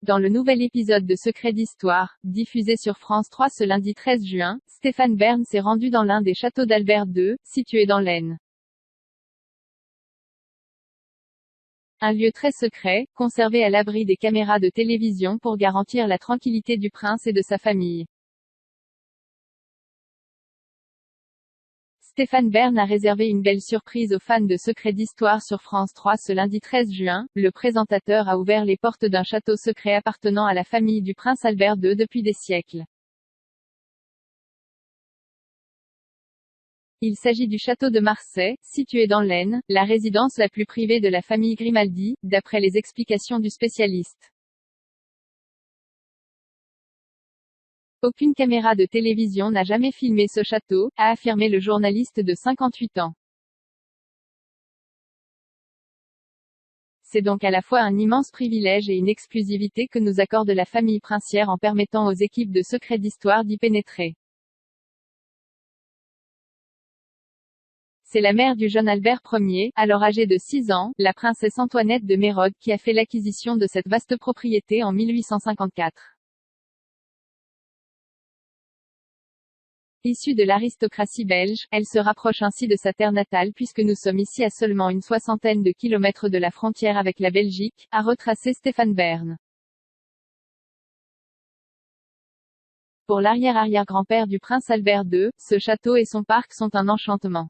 Dans le nouvel épisode de Secrets d'Histoire, diffusé sur France 3 ce lundi 13 juin, Stéphane Bern s'est rendu dans l'un des châteaux d'Albert II, situé dans l'Aisne. Un lieu très secret, conservé à l'abri des caméras de télévision pour garantir la tranquillité du prince et de sa famille. Stéphane Bern a réservé une belle surprise aux fans de Secrets d'Histoire sur France 3 ce lundi 13 juin. Le présentateur a ouvert les portes d'un château secret appartenant à la famille du prince Albert II depuis des siècles. Il s'agit du château de Marsay, situé dans l'Aisne, la résidence la plus privée de la famille Grimaldi, d'après les explications du spécialiste. Aucune caméra de télévision n'a jamais filmé ce château, a affirmé le journaliste de 58 ans. C'est donc à la fois un immense privilège et une exclusivité que nous accorde la famille princière en permettant aux équipes de Secrets d'Histoire d'y pénétrer. C'est la mère du jeune Albert Ier, alors âgé de 6 ans, la princesse Antoinette de Mérode qui a fait l'acquisition de cette vaste propriété en 1854. Issue de l'aristocratie belge, elle se rapproche ainsi de sa terre natale puisque nous sommes ici à seulement une soixantaine de kilomètres de la frontière avec la Belgique, a retracé Stéphane Bern. Pour l'arrière-arrière-grand-père du prince Albert II, ce château et son parc sont un enchantement.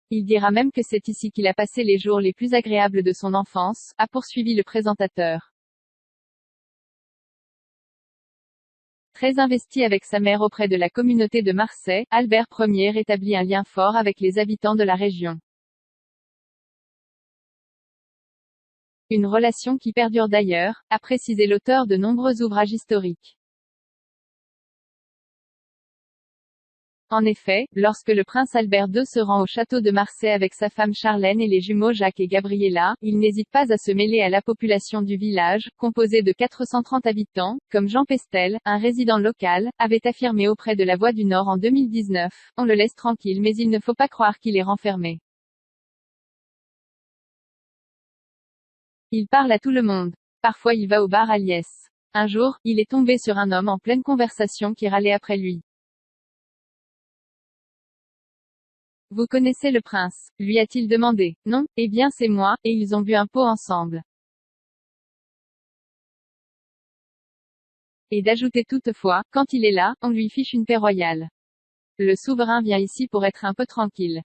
Il dira même que c'est ici qu'il a passé les jours les plus agréables de son enfance, a poursuivi le présentateur. Très investi avec sa mère auprès de la communauté de Marsay, Albert Ier établit un lien fort avec les habitants de la région. Une relation qui perdure d'ailleurs, a précisé l'auteur de nombreux ouvrages historiques. En effet, lorsque le prince Albert II se rend au château de Marsay avec sa femme Charlène et les jumeaux Jacques et Gabriella, il n'hésite pas à se mêler à la population du village, composé de 430 habitants, comme Jean Pestel, un résident local, avait affirmé auprès de La Voix du Nord en 2019. On le laisse tranquille mais il ne faut pas croire qu'il est renfermé. Il parle à tout le monde. Parfois il va au bar à Liesse. Un jour, il est tombé sur un homme en pleine conversation qui râlait après lui. Vous connaissez le prince, lui a-t-il demandé. Non, eh bien c'est moi, et ils ont bu un pot ensemble. Et d'ajouter toutefois, quand il est là, on lui fiche une paix royale. Le souverain vient ici pour être un peu tranquille.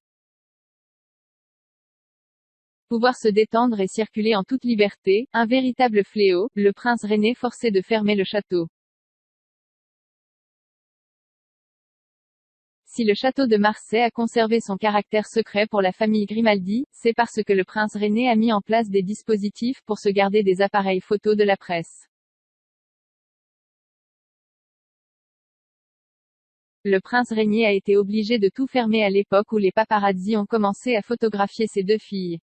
Pouvoir se détendre et circuler en toute liberté, un véritable fléau, le prince René forcé de fermer le château. Si le château de Marsay a conservé son caractère secret pour la famille Grimaldi, c'est parce que le prince René a mis en place des dispositifs pour se garder des appareils photos de la presse. Le prince Régnier a été obligé de tout fermer à l'époque où les paparazzi ont commencé à photographier ses deux filles.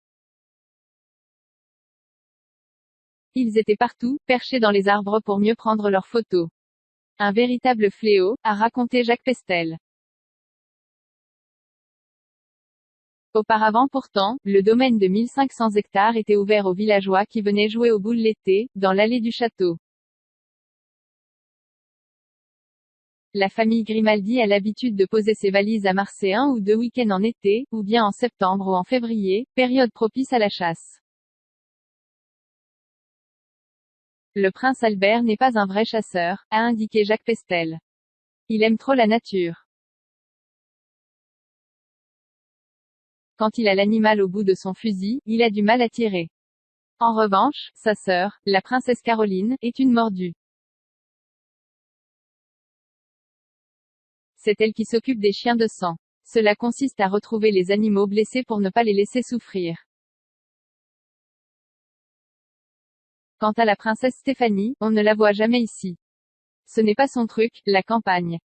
Ils étaient partout, perchés dans les arbres pour mieux prendre leurs photos. Un véritable fléau, a raconté Jacques Pestel. Auparavant pourtant, le domaine de 1500 hectares était ouvert aux villageois qui venaient jouer aux boules l'été, dans l'allée du château. La famille Grimaldi a l'habitude de poser ses valises à Marsay 1 ou 2 week-ends en été, ou bien en septembre ou en février, période propice à la chasse. Le prince Albert n'est pas un vrai chasseur, a indiqué Jacques Pestel. Il aime trop la nature. Quand il a l'animal au bout de son fusil, il a du mal à tirer. En revanche, sa sœur, la princesse Caroline, est une mordue. C'est elle qui s'occupe des chiens de sang. Cela consiste à retrouver les animaux blessés pour ne pas les laisser souffrir. Quant à la princesse Stéphanie, on ne la voit jamais ici. Ce n'est pas son truc, la campagne.